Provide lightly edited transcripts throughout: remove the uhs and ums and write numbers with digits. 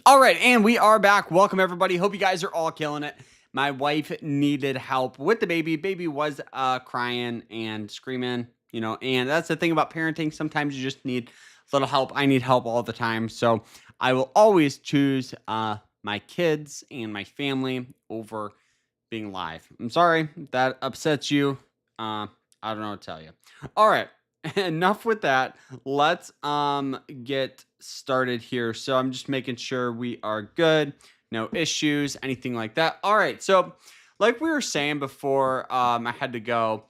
All right, and we are back. Welcome, everybody. Hope you guys are all killing it. My wife needed help with the baby. Baby was crying and screaming, and that's the thing about parenting. Sometimes you just need a little help. I need help all the time. So I will always choose my kids and my family over being live. I'm sorry if that upsets you. I don't know what to tell you. All right. Enough with that. Let's get started here. So I'm just making sure we are good, no issues, anything like that. All right. So like we were saying before I had to go,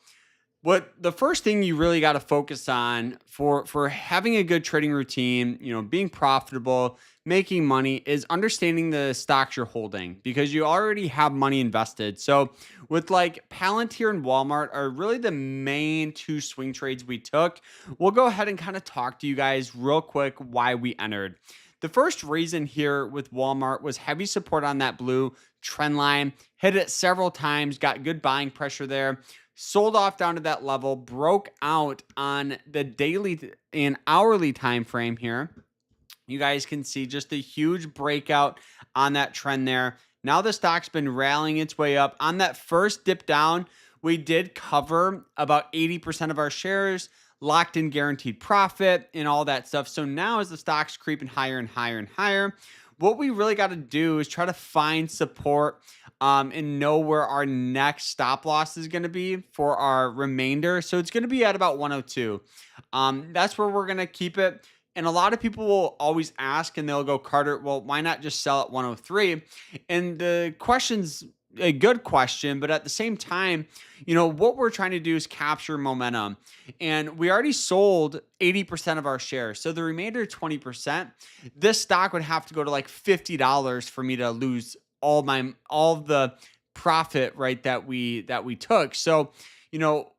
what the first thing you really got to focus on for having a good trading routine, being profitable, making money, is understanding the stocks you're holding because you already have money invested. So with like Palantir and Walmart are really the main two swing trades we took. We'll go ahead and kind of talk to you guys real quick why we entered. The first reason here with Walmart was heavy support on that blue trend line, hit it several times, got good buying pressure there, sold off down to that level, broke out on the daily and hourly time frame here. You guys can see just a huge breakout on that trend there. Now the stock's been rallying its way up. On that first dip down, we did cover about 80% of our shares, locked in guaranteed profit and all that stuff. So now as the stock's creeping higher and higher and higher, what we really got to do is try to find support and know where our next stop loss is going to be for our remainder. So it's going to be at about 102. That's where we're going to keep it. And a lot of people will always ask and they'll go, Carter, well, why not just sell at 103? And the question's a good question, but at the same time, what we're trying to do is capture momentum. And we already sold 80% of our shares. So the remainder 20%, this stock would have to go to like $50 for me to lose all the profit, right, that we took. So,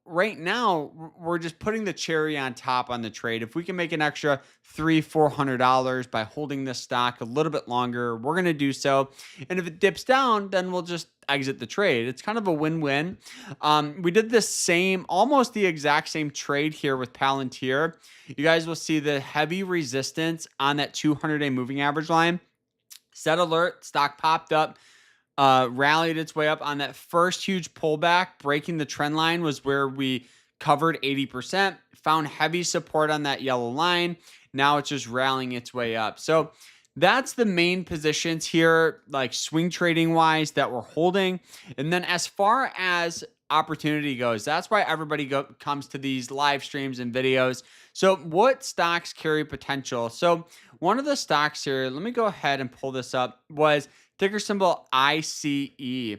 right now we're just putting the cherry on top on the trade. If we can make an extra $300-400 by holding this stock a little bit longer, we're going to do so. And if it dips down, then we'll just exit the trade. It's kind of a win-win. We did the almost the exact same trade here with Palantir. You guys will see the heavy resistance on that 200-day moving average line. Set alert, stock popped up, rallied its way up on that first huge pullback. Breaking the trend line was where we covered 80%, found heavy support on that yellow line. Now it's just rallying its way up. So that's the main positions here, like swing trading wise, that we're holding. And then as far as opportunity goes, that's why everybody comes to these live streams and videos. So what stocks carry potential? So one of the stocks here, let me go ahead and pull this up, was ticker symbol ICE.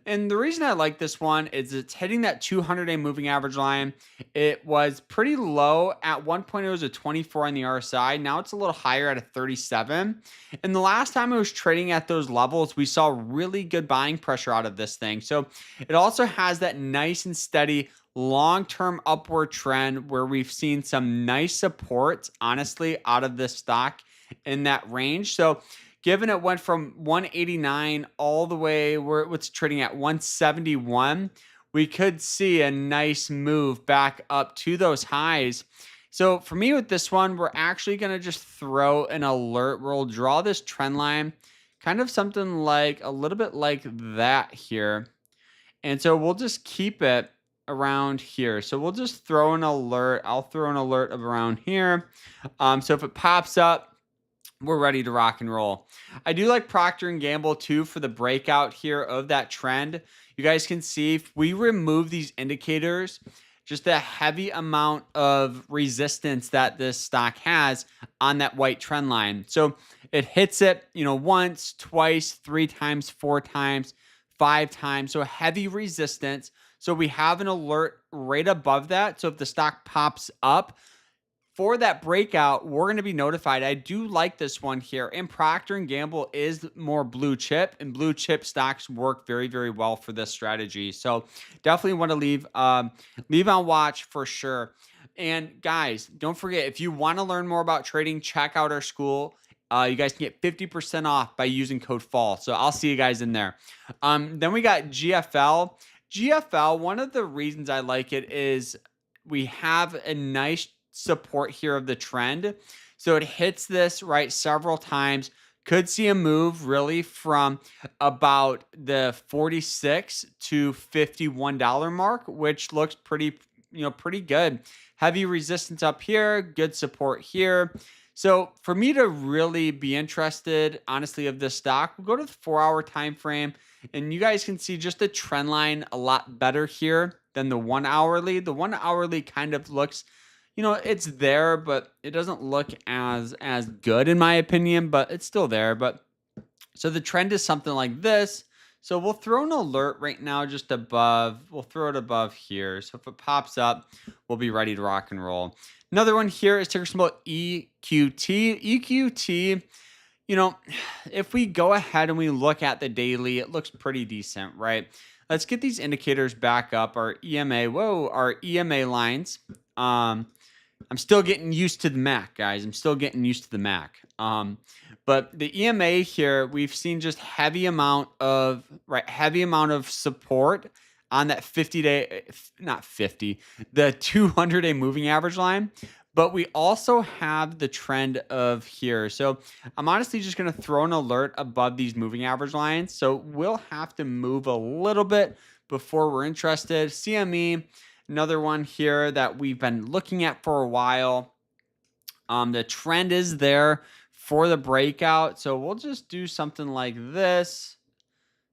And the reason I like this one is it's hitting that 200-day moving average line. It was pretty low. At one point, it was a 24 on the RSI. Now it's a little higher at a 37. And the last time it was trading at those levels, we saw really good buying pressure out of this thing. So it also has that nice and steady long-term upward trend where we've seen some nice supports, honestly, out of this stock in that range. So given it went from 189 all the way where it's trading at 171, we could see a nice move back up to those highs. So for me with this one, we're actually going to just throw an alert. We'll draw this trend line, kind of something like a little bit like that here. And so we'll just keep it around here. So we'll just throw an alert. I'll throw an alert of around here. So if it pops up, we're ready to rock and roll. I do like Procter & Gamble too for the breakout here of that trend. You guys can see if we remove these indicators, just the heavy amount of resistance that this stock has on that white trend line. So it hits it, once, twice, 3 times, 4 times, 5 times. So heavy resistance. So we have an alert right above that. So if the stock pops up for that breakout, we're going to be notified. I do like this one here. And Procter & Gamble is more blue chip, and blue chip stocks work very, very well for this strategy. So definitely want to leave on watch for sure. And guys, don't forget, if you want to learn more about trading, check out our school. You guys can get 50% off by using code FALL. So I'll see you guys in there. Then we got GFL. GFL, one of the reasons I like it is we have a nice support here of the trend. So it hits this right several times, Could see a move really from about the 46 to $51 mark, which looks pretty, pretty good. Heavy resistance up here, good support here. So for me to really be interested, honestly, of this stock, we'll go to the 4-hour time frame, and you guys can see just the trend line a lot better here than the 1 hourly. The 1 hourly kind of looks, it's there, but it doesn't look as good in my opinion, but it's still there. But so the trend is something like this. So we'll throw an alert right now just above. We'll throw it above here. So if it pops up, we'll be ready to rock and roll. Another one here is ticker symbol EQT. EQT, if we go ahead and we look at the daily, it looks pretty decent, right? Let's get these indicators back up. Our EMA lines. I'm still getting used to the Mac, guys. I'm still getting used to the Mac. But the EMA here, we've seen just heavy amount of support on that 50-day, not 50, the 200-day moving average line. But we also have the trend of here. So I'm honestly just going to throw an alert above these moving average lines. So we'll have to move a little bit before we're interested. CME, another one here that we've been looking at for a while. The trend is there for the breakout. So we'll just do something like this.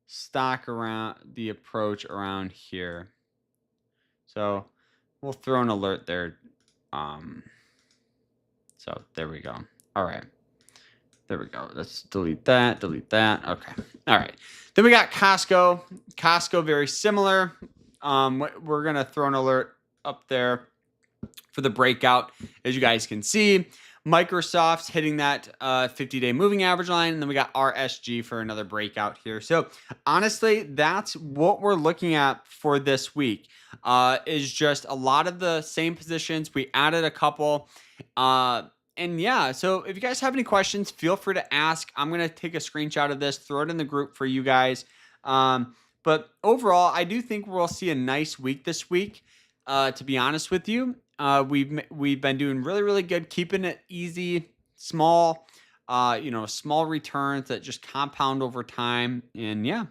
Stock around the approach around here. So we'll throw an alert there. So there we go. All right. There we go. Let's delete that. Okay. All right. Then we got Costco. Costco, very similar. We're going to throw an alert up there for the breakout. As you guys can see, Microsoft's hitting that 50-day moving average line. And then we got RSG for another breakout here. So honestly, that's what we're looking at for this week. Is just a lot of the same positions. We added a couple. And yeah, so if you guys have any questions, feel free to ask. I'm going to take a screenshot of this, throw it in the group for you guys. But overall, I do think we'll see a nice week this week. To be honest with you, we've been doing really, really good, keeping it easy, small, small returns that just compound over time. And yeah,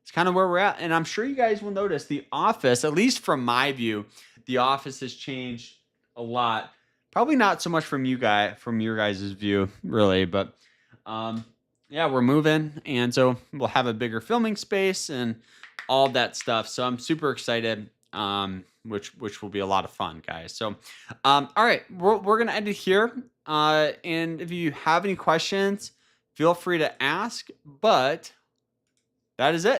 it's kind of where we're at. And I'm sure you guys will notice the office, at least from my view, the office has changed a lot. Probably not so much from your guys' view, really, but yeah, we're moving, and so we'll have a bigger filming space and all that stuff. So I'm super excited, which will be a lot of fun, guys. So, all right, we're gonna end it here. And if you have any questions, feel free to ask. But that is it.